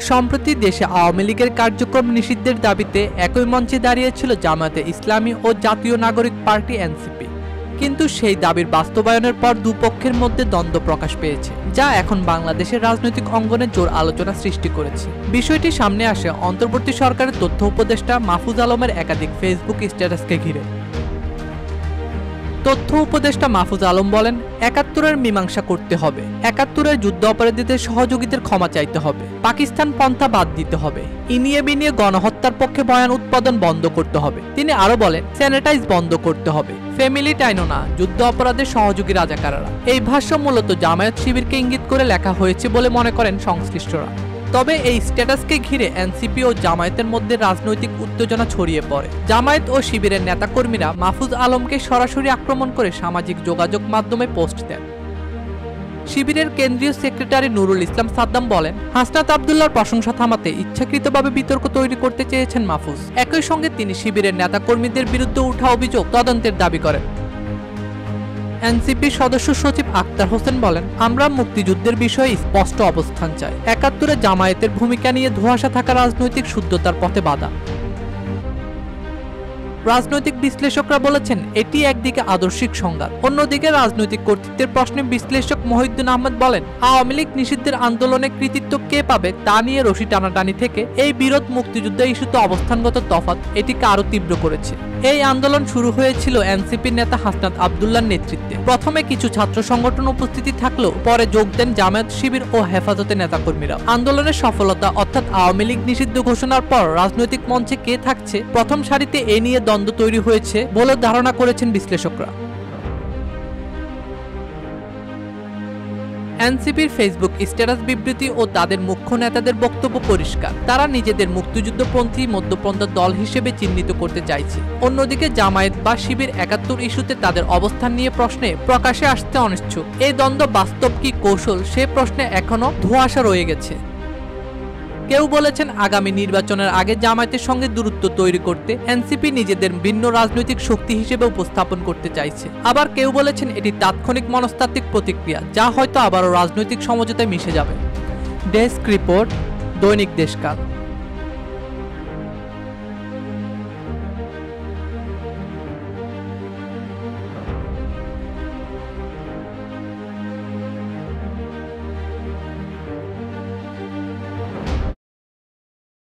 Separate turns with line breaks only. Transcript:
সম্প্রতি দেশে আওয়ামী লীগের কার্যক্রম নিষিদ্ধের দাবিতে একই মঞ্চে দাঁড়িয়েছিল জামায়াতে ইসলামী ও জাতীয় নাগরিক পার্টি এনসিপি। কিন্তু সেই দাবির বাস্তবায়নের পর দুপক্ষের মধ্যে দ্বন্দ্ব প্রকাশ পেয়েছে, যা এখন বাংলাদেশের রাজনৈতিক অঙ্গনে জোর আলোচনা সৃষ্টি করেছে। বিষয়টি সামনে আসে অন্তর্বর্তী সরকারের তথ্য উপদেষ্টা মাহফুজ আলমের একাধিক ফেসবুক স্ট্যাটাসকে ঘিরে। তথ্য উপদেষ্টা মাহফুজ আলম বলেন, ৭১-এর মীমাংসা করতে হবে, ৭১-এর যুদ্ধ অপরাধীদের সহযোগীদের ক্ষমা চাইতে হবে, পাকিস্তান পন্থা বাদ দিতে হবে, ইনিয়ে বিনিয়ে গণহত্যার পক্ষে বয়ান উৎপাদন বন্ধ করতে হবে। তিনি আরো বলেন, স্যানিটাইজ বন্ধ করতে হবে, ফ্যামিলি টাইনো না, যুদ্ধ অপরাধের সহযোগী রাজাকাররা। এই ভাষ্য মূলত জামায়াত শিবিরকে ইঙ্গিত করে লেখা হয়েছে বলে মনে করেন সংশ্লিষ্টরা। তবে এই স্ট্যাটাসকে ঘিরে এনসিপি ও জামায়াতের মধ্যে রাজনৈতিক উত্তেজনা ছড়িয়ে পড়ে। জামায়াত ও শিবিরের নেতাকর্মীরা মাহফুজ আলমকে সরাসরি আক্রমণ করে সামাজিক যোগাযোগ মাধ্যমে পোস্ট দেন। শিবিরের কেন্দ্রীয় সেক্রেটারি নুরুল ইসলাম সাদ্দাম বলেন, হাসনাত আব্দুল্লাহর প্রশংসা থামাতে ইচ্ছাকৃতভাবে বিতর্ক তৈরি করতে চেয়েছেন মাহফুজ। একই সঙ্গে তিনি শিবিরের নেতাকর্মীদের বিরুদ্ধে ওঠা অভিযোগ তদন্তের দাবি করেন। এনসিপির সদস্য সচিব আক্তার হোসেন বলেন, আমরা মুক্তিযুদ্ধের বিষয়ে স্পষ্ট অবস্থান চাই। ৭১-এ জামায়াতের ভূমিকা নিয়ে ধোঁয়াশা থাকা রাজনৈতিক শুদ্ধতার পথে বাধা। রাজনৈতিক বিশ্লেষকরা বলেছেন, এটি একদিকে আদর্শিক সংঘাত, অন্যদিকে রাজনৈতিক কর্তৃত্বের প্রশ্নে বিশ্লেষক মহিউদ্দিন আহমেদ বলেন, আওয়ামী লীগ নিষিদ্ধের আন্দোলনে কৃতিত্ব কে পাবে তা নিয়ে রশি টানাটানি থেকে এই বিরোধ মুক্তিযুদ্ধ ইস্যুতে অবস্থানগত তফাৎ এটিকে আরো তীব্র করেছে। এই আন্দোলন শুরু হয়েছিল এনসিপির নেতা হাসনাত আব্দুল্লাহর নেতৃত্বে। প্রথমে কিছু ছাত্র সংগঠন উপস্থিতি থাকলেও পরে যোগ দেন জামায়াত শিবির ও হেফাজতের নেতাকর্মীরা। আন্দোলনের সফলতা অর্থাৎ আওয়ামী লীগ নিষিদ্ধ ঘোষণার পর রাজনৈতিক মঞ্চে কে থাকছে প্রথম সারিতে এ নিয়ে দ্বন্দ্ব তৈরি হয়েছে বলে ধারণা করেছেন বিশ্লেষকরা। এনসিপির ফেসবুক স্ট্যাটাস বিবৃতি ও তাদের মুখ্য নেতাদের বক্তব্য পরিষ্কার, তারা নিজেদের মুক্তিযুদ্ধপন্থী মধ্যপন্থা দল হিসেবে চিহ্নিত করতে চাইছে। অন্যদিকে জামায়াত বা শিবির ৭১ ইস্যুতে তাদের অবস্থান নিয়ে প্রশ্নে প্রকাশে আসতে অনিচ্ছুক। এই দ্বন্দ্ব বাস্তব কি কৌশল সে প্রশ্নে এখনো ধোঁয়াশা রয়ে গেছে। কেউ বলেছেন, আগামী নির্বাচনের আগে জামায়াতের সঙ্গে দূরত্ব তৈরি করতে এনসিপি নিজেদের ভিন্ন রাজনৈতিক শক্তি হিসেবে উপস্থাপন করতে চাইছে। আবার কেউ বলেছেন, এটি তাৎক্ষণিক মনস্তাত্ত্বিক প্রতিক্রিয়া, যা হয়তো আবারও রাজনৈতিক সমঝোতায় মিশে যাবে। ডেস্ক রিপোর্ট, দৈনিক দেশকাল।